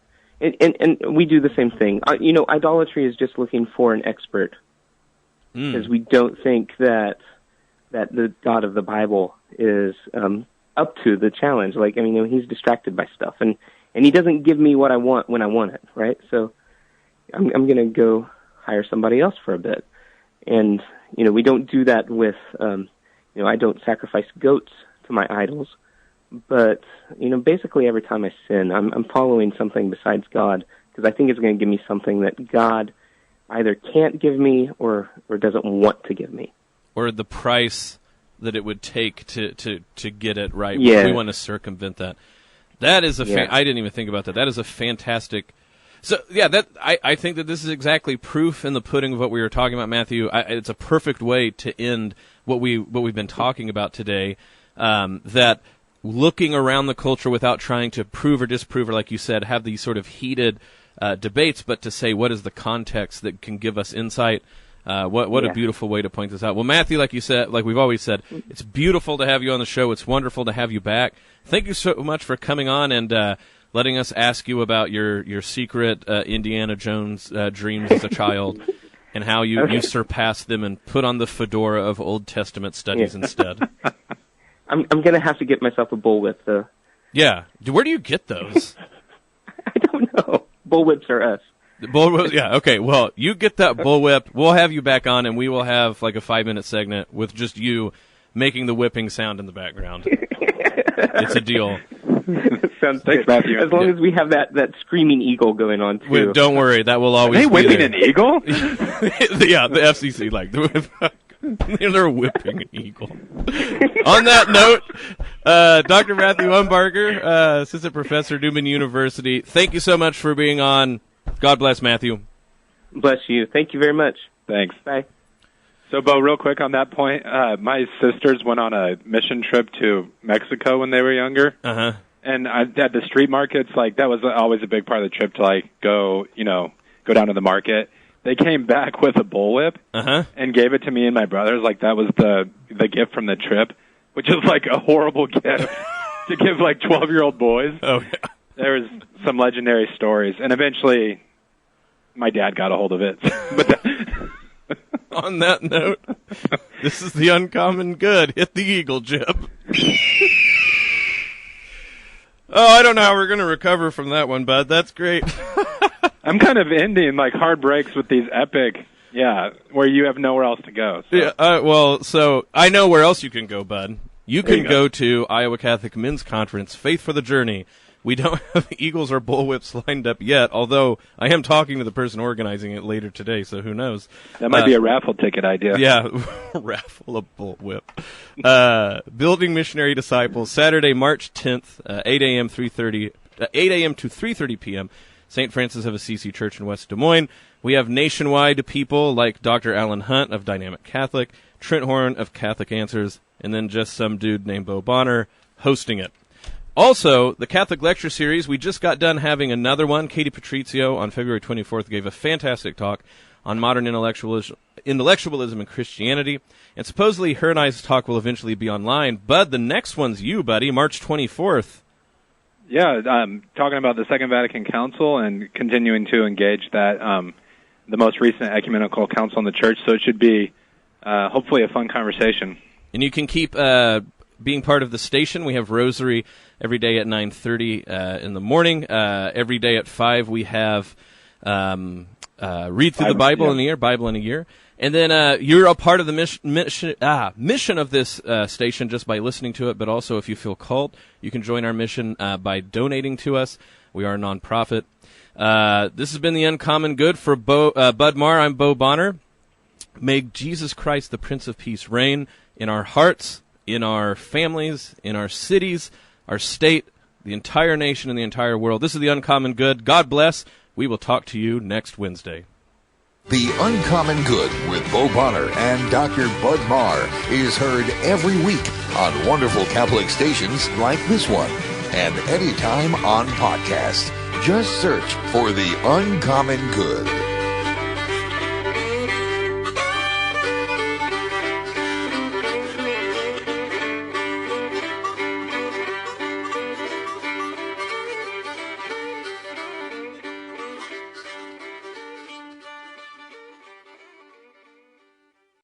And we do the same thing. You know, idolatry is just looking for an expert. Because we don't think that the God of the Bible is up to the challenge. Like, I mean, you know, he's distracted by stuff. And he doesn't give me what I want when I want it, right? So I'm going to go hire somebody else for a bit. And, you know, we don't do that with, you know, I don't sacrifice goats to my idols. But, you know, basically every time I sin, I'm following something besides God, because I think it's going to give me something that God either can't give me or doesn't want to give me. Or the price that it would take to get it right. Yeah. We want to circumvent that. That is I didn't even think about that. That is a fantastic... So, yeah, I think that this is exactly proof in the pudding of what we were talking about, Matthew. It's a perfect way to end what we've been talking about today, that looking around the culture without trying to prove or disprove, or like you said, have these sort of heated debates, but to say what is the context that can give us insight. What a beautiful way to point this out. Well, Matthew, like you said, like we've always said, it's beautiful to have you on the show. It's wonderful to have you back. Thank you so much for coming on and letting us ask you about your secret Indiana Jones dreams as a child and how you surpassed them and put on the fedora of Old Testament studies instead. I'm going to have to get myself a bullwhip, though. Yeah. Where do you get those? I don't know. Bullwhips are us. The bullwhip, yeah, okay. Well, you get that bullwhip. We'll have you back on, and we will have like a 5-minute segment with just you making the whipping sound in the background. It's a deal. Sounds Thanks, Matthew. As long as we have that screaming eagle going on, too. Wait, don't worry. That will always be whipping there. An eagle? Yeah, the FCC, like, they're whipping an eagle. On that note, Dr. Matthew Umbarger, Assistant Professor, Newman University, thank you so much for being on. God bless, Matthew. Bless you. Thank you very much. Thanks. Bye. So, Bo, real quick on that point, my sisters went on a mission trip to Mexico when they were younger. Uh-huh. And at the street markets, like, that was always a big part of the trip to, like, go down to the market. They came back with a bullwhip and gave it to me and my brothers. Like, that was the gift from the trip, which is, like, a horrible gift to give, like, 12-year-old boys. Oh, yeah. There was some legendary stories, and eventually my dad got a hold of it. But on that note, this is the Uncommon Good. Hit the eagle, Jib. Oh, I don't know how we're going to recover from that one, bud. That's great. I'm kind of ending like hard breaks with these epic, where you have nowhere else to go. So. Yeah, so I know where else you can go, bud. You can go to Iowa Catholic Men's Conference, Faith for the Journey, We don't have eagles or bullwhips lined up yet, although I am talking to the person organizing it later today, so who knows? That might be a raffle ticket idea. Yeah, raffle a bullwhip. Building Missionary Disciples, Saturday, March 10th, 8 a.m. to 3:30 p.m., St. Francis of Assisi Church in West Des Moines. We have nationwide people like Dr. Alan Hunt of Dynamic Catholic, Trent Horn of Catholic Answers, and then just some dude named Bo Bonner hosting it. Also, the Catholic Lecture Series, we just got done having another one. Katie Patrizio on February 24th gave a fantastic talk on modern intellectualism and Christianity. And supposedly her and I's talk will eventually be online. Bud, the next one's you, buddy, March 24th. Yeah, talking about the Second Vatican Council and continuing to engage that, the most recent ecumenical council in the church. So it should be hopefully a fun conversation. And you can keep being part of the station. We have Rosary every day at 9:30 in the morning. Every day at 5 we have Read Through the Bible in a Year, Bible in a Year. And then you're a part of the mission of this station just by listening to it, but also if you feel called, you can join our mission by donating to us. We are a nonprofit. This has been The Uncommon Good for Bud Marr. I'm Bo Bonner. May Jesus Christ, the Prince of Peace, reign in our hearts, in our families, in our cities, our state, the entire nation, and the entire world. This is The Uncommon Good. God bless. We will talk to you next Wednesday. The Uncommon Good with Bo Bonner and Dr. Bud Marr is heard every week on wonderful Catholic stations like this one, and anytime on podcast. Just search for The Uncommon Good.